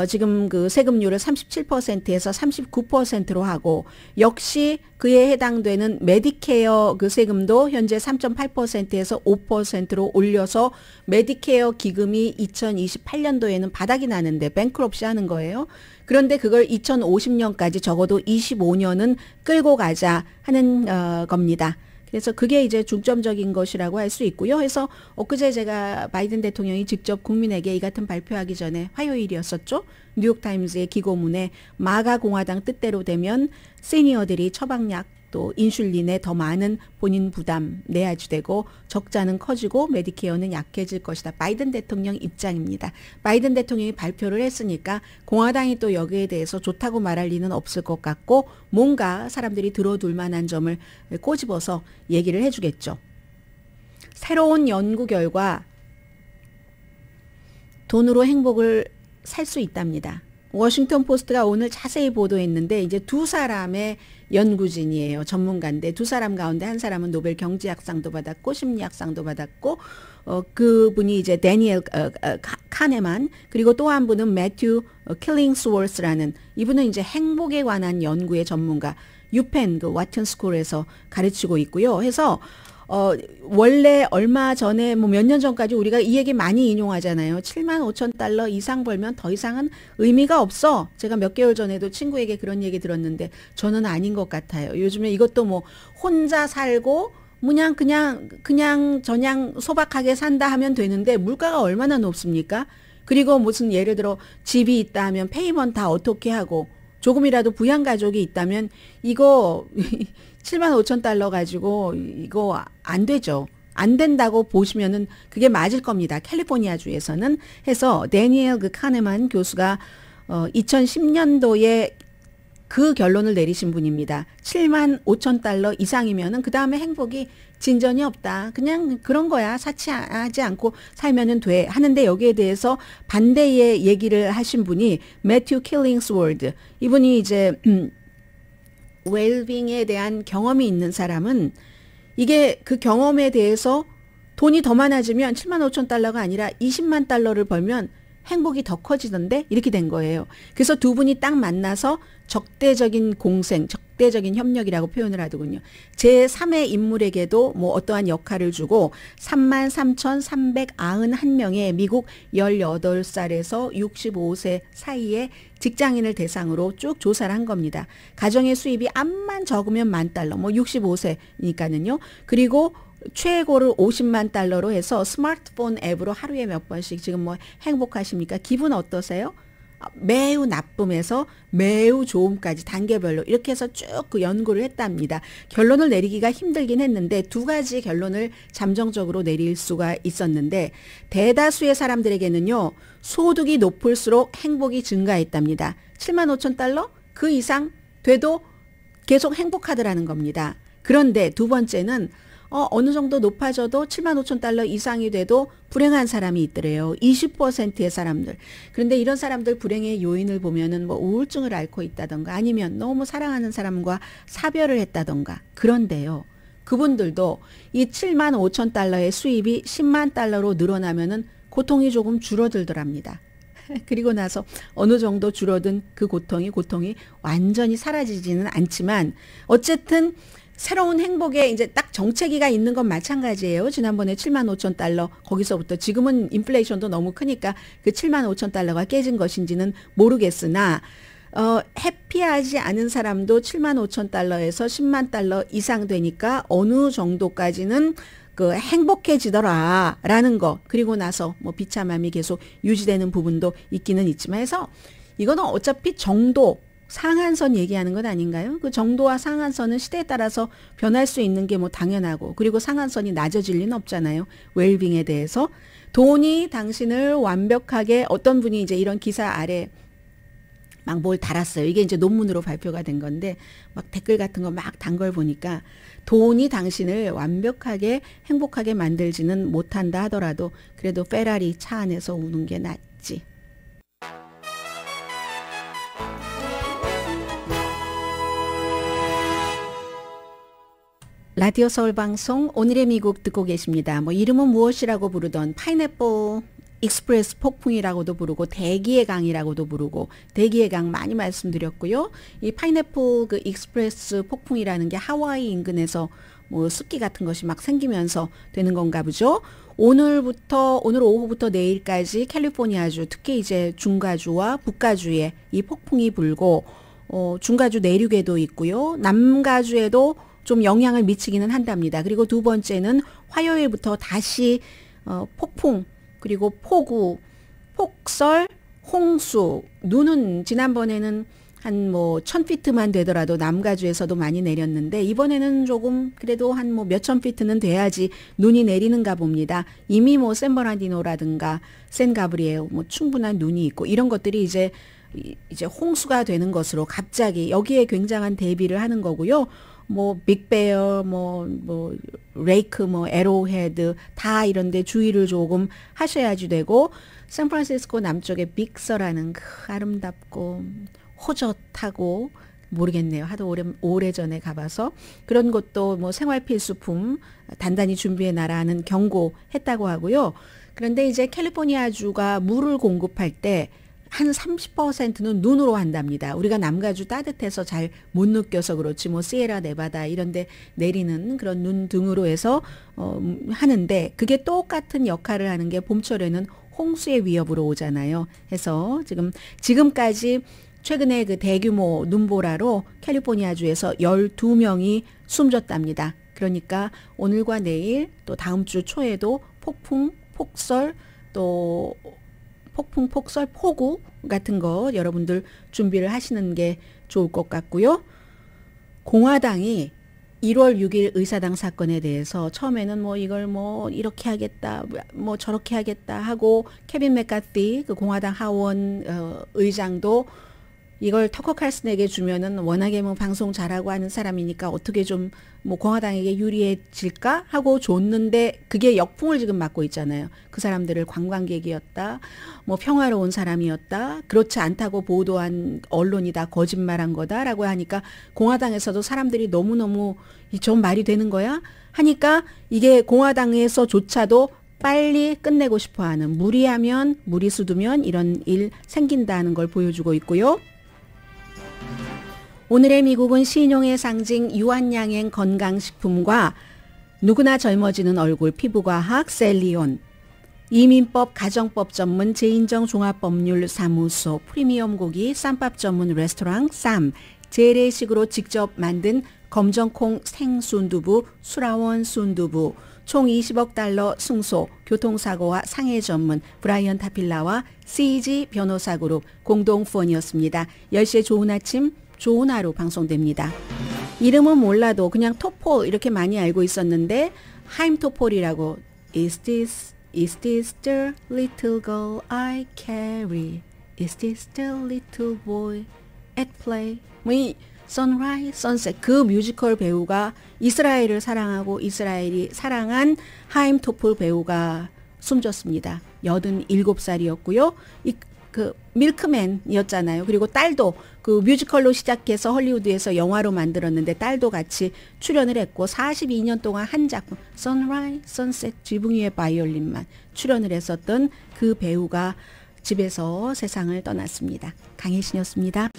지금 세금률을 37%에서 39%로 하고 역시 그에 해당되는 메디케어 세금도 현재 3.8%에서 5%로 올려서 메디케어 기금이 2028년도에는 바닥이 나는데 뱅크럽시 하는 거예요. 그런데 그걸 2050년까지 적어도 25년은 끌고 가자 하는 겁니다. 그래서 그게 이제 중점적인 것이라고 할 수 있고요. 그래서 엊그제 제가 바이든 대통령이 직접 국민에게 이 같은 발표하기 전에 화요일이었었죠. 뉴욕타임즈의 기고문에 마가 공화당 뜻대로 되면 시니어들이 처방약 또 인슐린에 더 많은 본인 부담 내야지 되고 적자는 커지고 메디케어는 약해질 것이다. 바이든 대통령 입장입니다. 바이든 대통령이 발표를 했으니까 공화당이 또 여기에 대해서 좋다고 말할 리는 없을 것 같고 뭔가 사람들이 들어둘 만한 점을 꼬집어서 얘기를 해주겠죠. 새로운 연구 결과 돈으로 행복을 살 수 있답니다. 워싱턴 포스트가 오늘 자세히 보도했는데 이제 두 사람의 연구진이에요. 전문가인데 두 사람 가운데 한 사람은 노벨 경제학상도 받았고 심리학상도 받았고 그분이 이제 데니엘 카네만 그리고 또 한 분은 매튜 킬링스워스라는 이분은 이제 행복에 관한 연구의 전문가 유펜 와튼 스쿨에서 가르치고 있고요. 해서 원래 얼마 전에 몇 년 전까지 우리가 이 얘기 많이 인용하잖아요. 7만 5천 달러 이상 벌면 더 이상은 의미가 없어. 제가 몇 개월 전에도 친구에게 그런 얘기 들었는데 저는 아닌 것 같아요. 요즘에 이것도 혼자 살고 그냥 저냥 소박하게 산다 하면 되는데 물가가 얼마나 높습니까? 그리고 무슨 예를 들어 집이 있다 하면 페이먼트 다 어떻게 하고 조금이라도 부양가족이 있다면 이거 7만 5천 달러 가지고 이거 안 되죠. 안 된다고 보시면은 그게 맞을 겁니다. 캘리포니아 주에서는 해서 데니엘 카네만 교수가 2010년도에 그 결론을 내리신 분입니다. 7만 5천 달러 이상이면은 그 다음에 행복이 진전이 없다. 그냥 그런 거야. 사치하지 않고 살면은 돼. 하는데 여기에 대해서 반대의 얘기를 하신 분이 매튜 킬링스워드. 이분이 이제 웰빙에 대한 경험이 있는 사람은 이게 그 경험에 대해서 돈이 더 많아지면 7만 5천 달러가 아니라 20만 달러를 벌면 행복이 더 커지던데 이렇게 된 거예요. 그래서 두 분이 딱 만나서 적대적인 공생, 적대적인 협력이라고 표현을 하더군요. 제3의 인물에게도 뭐 어떠한 역할을 주고 33,391명의 미국 18살에서 65세 사이의 직장인을 대상으로 쭉 조사를 한 겁니다. 가정의 수입이 암만 적으면 $10,000, 뭐 65세니까는요. 그리고 최고를 $500,000로 해서 스마트폰 앱으로 하루에 몇 번씩 지금 뭐 행복하십니까? 기분 어떠세요? 매우 나쁨에서 매우 좋음까지 단계별로 이렇게 해서 쭉 그 연구를 했답니다. 결론을 내리기가 힘들긴 했는데 두 가지 결론을 잠정적으로 내릴 수가 있었는데 대다수의 사람들에게는요. 소득이 높을수록 행복이 증가했답니다. $75,000 그 이상 돼도 계속 행복하더라는 겁니다. 그런데 두 번째는 어느 정도 높아져도 $75,000 이상이 돼도 불행한 사람이 있더래요. 20%의 사람들. 그런데 이런 사람들 불행의 요인을 보면은 뭐 우울증을 앓고 있다던가 아니면 너무 사랑하는 사람과 사별을 했다던가. 그런데요. 그분들도 이 $75,000의 수입이 $100,000로 늘어나면은 고통이 조금 줄어들더랍니다. 그리고 나서 어느 정도 줄어든 그 고통이 완전히 사라지지는 않지만 어쨌든 새로운 행복에 이제 딱 정체기가 있는 건 마찬가지예요. 지난번에 $75,000 거기서부터 지금은 인플레이션도 너무 크니까 그 $75,000가 깨진 것인지는 모르겠으나 해피하지 않은 사람도 $75,000에서 $100,000 이상 되니까 어느 정도까지는 그 행복해지더라라는 거. 그리고 나서 뭐 비참함이 계속 유지되는 부분도 있기는 있지만 해서 이거는 어차피 정도 상한선 얘기하는 건 아닌가요? 그 정도와 상한선은 시대에 따라서 변할 수 있는 게 뭐 당연하고 그리고 상한선이 낮아질 리는 없잖아요. 웰빙에 대해서. 돈이 당신을 완벽하게 어떤 분이 이제 이런 기사 아래 막 뭘 달았어요. 이게 이제 논문으로 발표가 된 건데 막 댓글 같은 거 막 단 걸 보니까 돈이 당신을 완벽하게 행복하게 만들지는 못한다 하더라도 그래도 페라리 차 안에서 우는 게 낫지. 라디오 서울 방송 오늘의 미국 듣고 계십니다. 뭐 이름은 무엇이라고 부르던 파인애플 익스프레스 폭풍이라고도 부르고 대기의 강이라고도 부르고 대기의 강 많이 말씀드렸고요. 이 파인애플 그 익스프레스 폭풍이라는 게 하와이 인근에서 뭐 습기 같은 것이 막 생기면서 되는 건가 보죠. 오늘 오후부터 내일까지 캘리포니아주 특히 이제 중가주와 북가주에 이 폭풍이 불고 중가주 내륙에도 있고요. 남가주에도 좀 영향을 미치기는 한답니다. 그리고 두 번째는 화요일부터 다시 폭풍 그리고 폭우, 폭설, 홍수, 눈은 지난번에는 한 뭐 1000피트만 되더라도 남가주에서도 많이 내렸는데 이번에는 조금 그래도 한 뭐 몇천 피트는 돼야지 눈이 내리는가 봅니다. 이미 뭐 샌버나디노라든가 샌가브리엘 뭐 충분한 눈이 있고 이런 것들이 이제 홍수가 되는 것으로 갑자기 여기에 굉장한 대비를 하는 거고요. 뭐 빅베어 뭐 레이크 뭐 에로헤드 다 이런 데 주의를 조금 하셔야지 되고 샌프란시스코 남쪽에 빅서라는 그 아름답고 호젓하고 모르겠네요. 하도 오래전에 가봐서 그런 것도 뭐 생활 필수품 단단히 준비해 놔라는 경고했다고 하고요. 그런데 이제 캘리포니아주가 물을 공급할 때 한 30%는 눈으로 한답니다. 우리가 남가주 따뜻해서 잘 못 느껴서 그렇지 뭐 시에라 네바다 이런 데 내리는 그런 눈 등으로 해서 하는데 그게 똑같은 역할을 하는 게 봄철에는 홍수의 위협으로 오잖아요. 해서 지금까지 최근에 그 대규모 눈보라로 캘리포니아주에서 12명이 숨졌답니다. 그러니까 오늘과 내일 또 다음 주 초에도 폭풍, 폭설 또 폭풍, 폭설, 폭우 같은 거 여러분들 준비를 하시는 게 좋을 것 같고요. 공화당이 1월 6일 의사당 사건에 대해서 처음에는 뭐 이걸 뭐 이렇게 하겠다, 뭐 저렇게 하겠다 하고 케빈 맥카티 그 공화당 하원 의장도 이걸 터커 칼슨에게 주면은 워낙에 뭐 방송 잘하고 하는 사람이니까 어떻게 좀 뭐 공화당에게 유리해질까 하고 줬는데 그게 역풍을 지금 맞고 있잖아요. 그 사람들을 관광객이었다, 뭐 평화로운 사람이었다, 그렇지 않다고 보도한 언론이 다 거짓말한 거다라고 하니까 공화당에서도 사람들이 너무너무 좀 말이 되는 거야 하니까 이게 공화당에서조차도 빨리 끝내고 싶어하는 무리하면 무리수 두면 이런 일 생긴다는 걸 보여주고 있고요. 오늘의 미국은 신용의 상징 유한양행 건강식품과 누구나 젊어지는 얼굴 피부과학 셀리온, 이민법 가정법 전문 제인정 종합법률사무소 프리미엄 고기 쌈밥 전문 레스토랑 쌈, 재래식으로 직접 만든 검정콩 생순두부 수라원 순두부, 총 20억 달러 승소, 교통사고와 상해 전문 브라이언 타필라와 CG 변호사그룹 공동 후원이었습니다. 10시에 좋은 아침, 좋은 하루 방송됩니다. 이름은 몰라도 그냥 토폴 이렇게 많이 알고 있었는데 하임 토폴이라고 Is this the little girl I carry? Is this the little boy at play? 이 Sunrise, Sunset 그 뮤지컬 배우가 이스라엘을 사랑하고 이스라엘이 사랑한 하임 토폴 배우가 숨졌습니다. 87살이었고요. 그 밀크맨이었잖아요. 그리고 딸도 그 뮤지컬로 시작해서 헐리우드에서 영화로 만들었는데 딸도 같이 출연을 했고 42년 동안 한 작품 Sunrise, Sunset 지붕 위의 바이올린만 출연을 했었던 그 배우가 집에서 세상을 떠났습니다. 강혜신이었습니다.